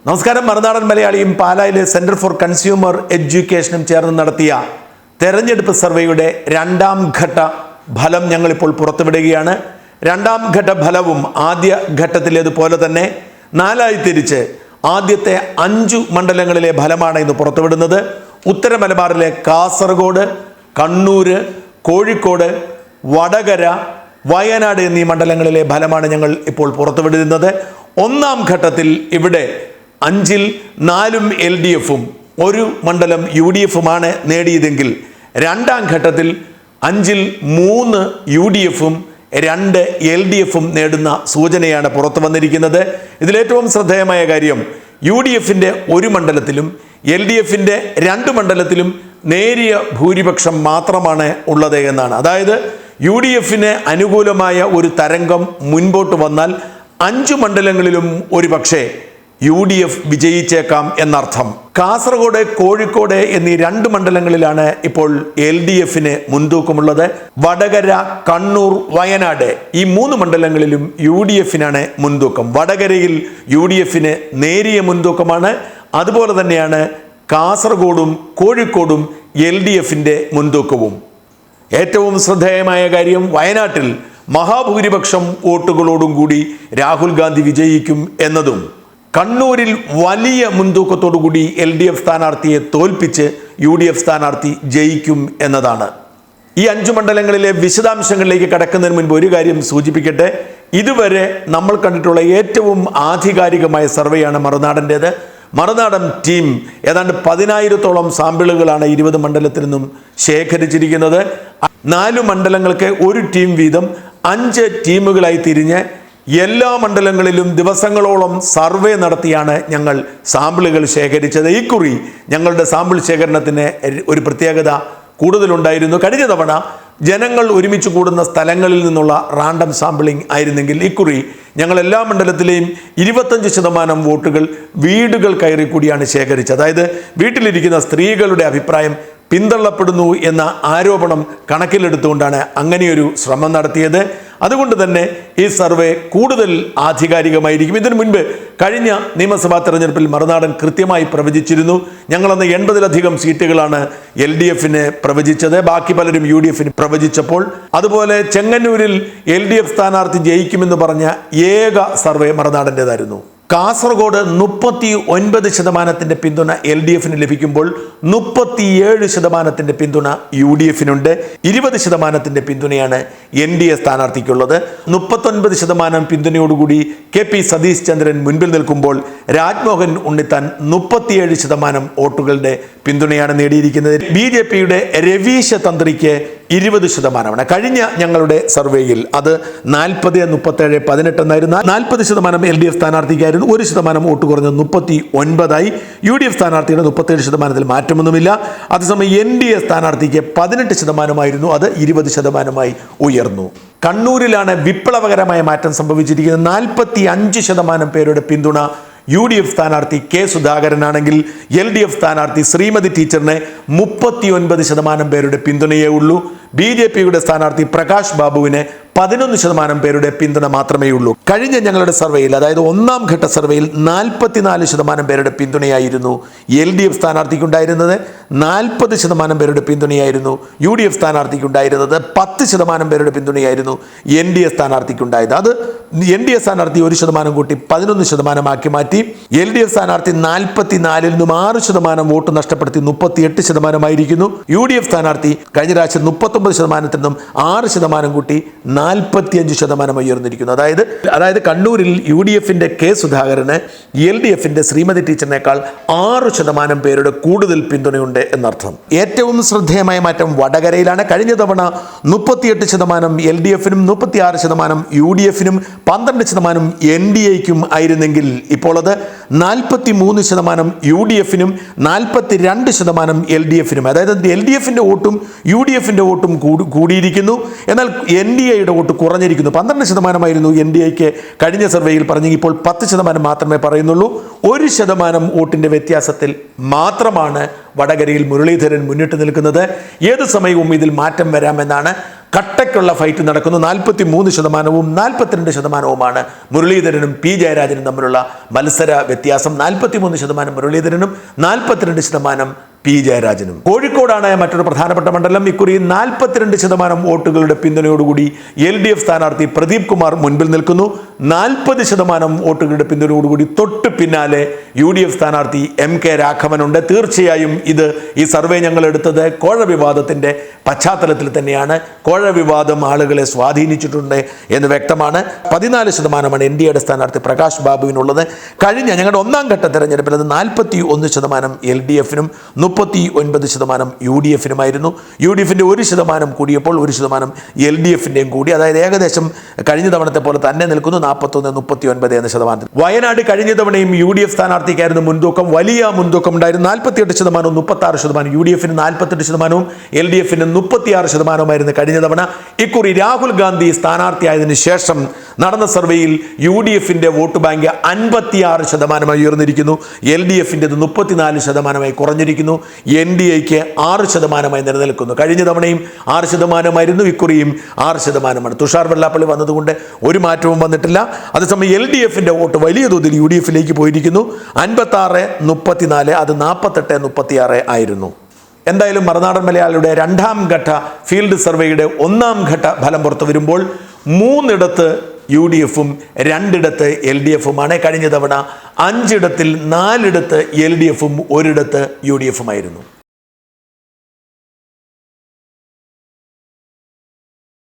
നമസ്കാരം. മറുനാടൻ മലയാളിയും പാലായിലെ സെന്റർ ഫോർ കൺസ്യൂമർ എഡ്യൂക്കേഷനും ചേർന്ന് നടത്തിയ തെരഞ്ഞെടുപ്പ് സർവേയുടെ രണ്ടാം ഘട്ട ഫലം ഞങ്ങളിപ്പോൾ പുറത്തുവിടുകയാണ്. രണ്ടാം ഘട്ട ഫലവും ആദ്യ ഘട്ടത്തിലേതുപോലെ തന്നെ നാലായി തിരിച്ച് ആദ്യത്തെ 5 മണ്ഡലങ്ങളിലെ ഫലമാണ് ഇന്ന് പുറത്തുവിടുന്നത്. ഉത്തര മലബാറിലെ കാസർഗോഡ്, കണ്ണൂര്, കോഴിക്കോട്, വടകര, വയനാട് എന്നീ മണ്ഡലങ്ങളിലെ ഫലമാണ് ഞങ്ങൾ ഇപ്പോൾ പുറത്തുവിടുന്നത്. ഒന്നാം ഘട്ടത്തിൽ ഇവിടെ 5-ൽ 4 LDFും 1 മണ്ഡലം UDFുമാണ് നേടിയതെങ്കിൽ രണ്ടാം ഘട്ടത്തിൽ 5-ൽ 3 UDFും 2 LDFും നേടുന്ന സൂചനയാണ് പുറത്തു വന്നിരിക്കുന്നത്. ഇതിലേറ്റവും ശ്രദ്ധേയമായ കാര്യം UDFിൻ്റെ 1 മണ്ഡലത്തിലും LDFിൻ്റെ 2 മണ്ഡലത്തിലും നേരിയ ഭൂരിപക്ഷം മാത്രമാണ് ഉള്ളത് എന്നാണ്. അതായത് UDFിന് അനുകൂലമായ ഒരു തരംഗം മുൻപോട്ട് വന്നാൽ 5 മണ്ഡലങ്ങളിലും ഒരു പക്ഷേ UDF വിജയിച്ചേക്കാം എന്നർത്ഥം. കാസർഗോഡ്, കോഴിക്കോട് എന്നീ 2 മണ്ഡലങ്ങളിലാണ് ഇപ്പോൾ LDFിന് മുൻതൂക്കമുള്ളത്. വടകര, കണ്ണൂർ, വയനാട് ഈ 3 മണ്ഡലങ്ങളിലും UDFിനാണ് മുൻതൂക്കം. വടകരയിൽ UDFിന് നേരിയ മുൻതൂക്കമാണ്. അതുപോലെ തന്നെയാണ് കാസർഗോഡും കോഴിക്കോടും LDFിൻ്റെ മുൻതൂക്കവും. ഏറ്റവും ശ്രദ്ധേയമായ കാര്യം വയനാട്ടിൽ മഹാഭൂരിപക്ഷം വോട്ടുകളോടും കൂടി രാഹുൽ ഗാന്ധി വിജയിക്കും എന്നതും കണ്ണൂരിൽ വലിയ മുൻതൂക്കത്തോടുകൂടി LDF സ്ഥാനാർത്ഥിയെ തോൽപ്പിച്ച് UDF സ്ഥാനാർത്ഥി ജയിക്കും എന്നതാണ്. ഈ 5 മണ്ഡലങ്ങളിലെ വിശദാംശങ്ങളിലേക്ക് കടക്കുന്നതിന് മുൻപ് ഒരു കാര്യം സൂചിപ്പിക്കട്ടെ. ഇതുവരെ നമ്മൾ കണ്ടിട്ടുള്ള ഏറ്റവും ആധികാരികമായ സർവേയാണ് മറുനാടൻ്റേത്. മറുനാടൻ ടീം ഏതാണ്ട് 10,000-ഓളം സാമ്പിളുകളാണ് 20 മണ്ഡലത്തിൽ നിന്നും ശേഖരിച്ചിരിക്കുന്നത്. 4 മണ്ഡലങ്ങൾക്ക് 1 ടീം വീതം 5 ടീമുകളായി തിരിഞ്ഞ് എല്ലാ മണ്ഡലങ്ങളിലും ദിവസങ്ങളോളം സർവേ നടത്തിയാണ് ഞങ്ങൾ സാമ്പിളുകൾ ശേഖരിച്ചത്. ഇക്കുറി ഞങ്ങളുടെ സാമ്പിൾ ശേഖരണത്തിന് ഒരു പ്രത്യേകത കൂടുതലുണ്ടായിരുന്നു. കഴിഞ്ഞ തവണ ജനങ്ങൾ ഒരുമിച്ച് കൂടുന്ന സ്ഥലങ്ങളിൽ നിന്നുള്ള റാൻഡം സാമ്പിളിംഗ് ആയിരുന്നെങ്കിൽ ഇക്കുറി ഞങ്ങൾ എല്ലാ മണ്ഡലത്തിലെയും 25% വോട്ടുകൾ വീടുകൾ കയറി കൂടിയാണ് ശേഖരിച്ചത്. അതായത് വീട്ടിലിരിക്കുന്ന സ്ത്രീകളുടെ അഭിപ്രായം പിന്തള്ളപ്പെടുന്നു എന്ന ആരോപണം കണക്കിലെടുത്തുകൊണ്ടാണ് അങ്ങനെയൊരു ശ്രമം നടത്തിയത്. അതുകൊണ്ട് തന്നെ ഈ സർവേ കൂടുതൽ ആധികാരികമായിരിക്കും. ഇതിനു മുൻപ് കഴിഞ്ഞ നിയമസഭാ തെരഞ്ഞെടുപ്പിൽ മറുനാടൻ കൃത്യമായി പ്രവചിച്ചിരുന്നു. ഞങ്ങളന്ന് 80-ലധികം സീറ്റുകളാണ് LDFിന് പ്രവചിച്ചത്. ബാക്കി പലരും UDFിന് പ്രവചിച്ചപ്പോൾ. അതുപോലെ ചെങ്ങന്നൂരിൽ LDF സ്ഥാനാർത്ഥി ജയിക്കുമെന്ന് പറഞ്ഞ ഏക സർവേ മറുനാടൻ്റേതായിരുന്നു. കാസർഗോഡ് 39% പിന്തുണ LDFിന് ലഭിക്കുമ്പോൾ 37% പിന്തുണ UDFിനുണ്ട്. 20% പിന്തുണയാണ് NDA സ്ഥാനാർത്ഥിക്കുള്ളത്. 39% പിന്തുണയോടുകൂടി KP സതീഷ് ചന്ദ്രൻ മുൻപിൽ നിൽക്കുമ്പോൾ രാജ്മോഹൻ ഉണ്ണിത്താൻ 37% വോട്ടുകളുടെ പിന്തുണയാണ് നേടിയിരിക്കുന്നത്. BJPയുടെ രവീശ തന്ത്രിക്ക് 20%. കഴിഞ്ഞ ഞങ്ങളുടെ സർവേയിൽ അത് 40-37-18 എന്നായിരുന്നു. 40% LDF സ്ഥാനാർത്ഥിക്കായിരുന്നു. 1% വോട്ട് കുറഞ്ഞ് 39ആയി. UDF സ്ഥാനാർത്ഥിയുടെ 37% മാറ്റമൊന്നുമില്ല. അതേസമയം NDA സ്ഥാനാർത്ഥിക്ക് 18% അത് 20% ഉയർന്നു. കണ്ണൂരിലാണ് വിപ്ലവകരമായ മാറ്റം സംഭവിച്ചിരിക്കുന്നത്. 45% പേരുടെ പിന്തുണ UDF സ്ഥാനാർത്ഥി K സുധാകരനാണെങ്കിൽ LDF സ്ഥാനാർത്ഥി ശ്രീമതി ടീച്ചറിന് 39% പേരുടെ പിന്തുണയേ ഉള്ളൂ. BJPയുടെ സ്ഥാനാർത്ഥി പ്രകാശ് ബാബുവിന് 11% പേരുടെ പിന്തുണ മാത്രമേ ഉള്ളൂ. കഴിഞ്ഞ ഞങ്ങളുടെ സർവേയിൽ, അതായത് ഒന്നാം ഘട്ട സർവേയിൽ 44% പേരുടെ പിന്തുണയായിരുന്നു LDF സ്ഥാനാർത്ഥിക്കുണ്ടായിരുന്നത്. 40% പേരുടെ പിന്തുണയായിരുന്നു UDF സ്ഥാനാർത്ഥിക്കുണ്ടായിരുന്നത്. 10% പേരുടെ പിന്തുണയായിരുന്നു NDA സ്ഥാനാർത്ഥിക്കുണ്ടായത്. അത് NDA സ്ഥാനാർത്ഥി 1% കൂട്ടി 11% ആക്കി മാറ്റി. LDF സ്ഥാനാർത്ഥി 44-ൽ നിന്നും 6% വോട്ട് നഷ്ടപ്പെടുത്തി 38% ആയിരിക്കുന്നു. UDF സ്ഥാനാർത്ഥി കഴിഞ്ഞ പ്രാവശ്യം 39% നിന്നും 6% കൂട്ടി 45% ഉയർന്നിരിക്കുന്നു. അതായത് കണ്ണൂരിൽ UDFിൻ്റെ K സുധാകരന് LDFിൻ്റെ ശ്രീമതി ടീച്ചറിനേക്കാൾ 6% പേരുടെ കൂടുതൽ പിന്തുണയുണ്ട് എന്നർത്ഥം. ഏറ്റവും ശ്രദ്ധേയമായ മാറ്റം വടകരയിലാണ്. കഴിഞ്ഞ തവണ 38% LDFിനും 36% UDFിനും 12% NDAയ്ക്കും ആയിരുന്നെങ്കിൽ ഇപ്പോൾ അത് 43% UDFിനും 42% LDFിനും. അതായത് LDFിൻ്റെ വോട്ടും UDFിൻ്റെ വോട്ടും കൂടിയിരിക്കുന്നു. എന്നാൽ NDAയുടെ വോട്ട് കുറഞ്ഞിരിക്കുന്നു. 12% NDAയ്ക്ക് കഴിഞ്ഞ സർവേയിൽ പറഞ്ഞെങ്കിൽ ഇപ്പോൾ 10% മാത്രമേ പറയുന്നുള്ളൂ. 1% വോട്ടിൻ്റെ വ്യത്യാസത്തിൽ മാത്രമാണ് വടകരയിൽ മുരളീധരൻ മുന്നിട്ട് നിൽക്കുന്നത്. ഏത് സമയവും ഇതിൽ മാറ്റം വരാമെന്നാണ് കട്ടയ്ക്കുള്ള ഫൈറ്റ് നടക്കുന്നു. 43%-വും 42%-വുമാണ് മുരളീധരനും പി ജയരാജനും തമ്മിലുള്ള മത്സര വ്യത്യാസം. 43% മുരളീധരനും 42% പി ജയരാജനും. കോഴിക്കോടാണ് മറ്റൊരു പ്രധാനപ്പെട്ട മണ്ഡലം. ഇക്കുറി 42% വോട്ടുകളുടെ പിന്തുണയോടുകൂടി LDF സ്ഥാനാർത്ഥി പ്രദീപ് കുമാർ മുൻപിൽ നിൽക്കുന്നു. 40% വോട്ടുകളുടെ പിന്തുണയോടുകൂടി തൊട്ട് പിന്നാലെ UDF സ്ഥാനാർത്ഥി MK രാഘവനുണ്ട്. തീർച്ചയായും ഈ സർവേ ഞങ്ങൾ എടുത്തത് കോഴ വിവാദത്തിന്റെ പശ്ചാത്തലത്തിൽ തന്നെയാണ്. കോഴ വിവാദം ആളുകളെ സ്വാധീനിച്ചിട്ടുണ്ട് എന്ന് വ്യക്തമാണ്. 14% NDAയുടെ സ്ഥാനാർത്ഥി പ്രകാശ് ബാബുവിനുള്ളത്. കഴിഞ്ഞ ഞങ്ങളുടെ ഒന്നാം ഘട്ട തെരഞ്ഞെടുപ്പിൽ അത് 41% LDFനും 39% UDFനുമായിരുന്നു. UDFന്റെ 1% കൂടിയപ്പോൾ 1% LDFന്റെയും കൂടി. അതായത് ഏകദേശം കഴിഞ്ഞ തവണത്തെ പോലെ തന്നെ നിൽക്കുന്നു. 41-39 എന്ന ശതമാനത്തിൽ. വയനാട് കഴിഞ്ഞ തവണയും UDF സ്ഥാനാർത്ഥിക്കായിരുന്നു മുൻതൂക്കം. വലിയ മുൻതൂക്കം ഉണ്ടായിരുന്നു. 48%-വും 36%. UDFന് 48%-വും LDFന് 36%-വുമായിരുന്നു കഴിഞ്ഞ തവണ. ഇക്കുറി രാഹുൽ ഗാന്ധി സ്ഥാനാർത്ഥിയായതിനു ശേഷം നടന്ന സർവേയിൽ UDFന്റെ വോട്ട് ബാങ്ക് 56% ഉയർന്നിരിക്കുന്നു. LDFന്റേത് 34% കുറഞ്ഞിരിക്കുന്നു. NDAക്ക് 6% നിലനിൽക്കുന്നു. കഴിഞ്ഞ തവണയും 6%, ഇക്കുറിയും 6%. തുഷാർ വെള്ളാപ്പള്ളി വന്നതുകൊണ്ട് ഒരു മാറ്റവും വന്നിട്ടില്ല. അതേസമയം LDFന്റെ വോട്ട് വലിയ തോതിൽ UDFിലേക്ക് പോയിരിക്കുന്നു. 56-34, അത് 48-36 ആയിരുന്നു. എന്തായാലും മറുനാടൻ മലയാളിയുടെ രണ്ടാം ഘട്ട ഫീൽഡ് സർവേയുടെ ഒന്നാം ഘട്ട ഫലം പുറത്തു വരുമ്പോൾ 3 UDFും 2 LDFുമാണ്. കഴിഞ്ഞ തവണ 5 LDFും 1 UDFുമായിരുന്നു.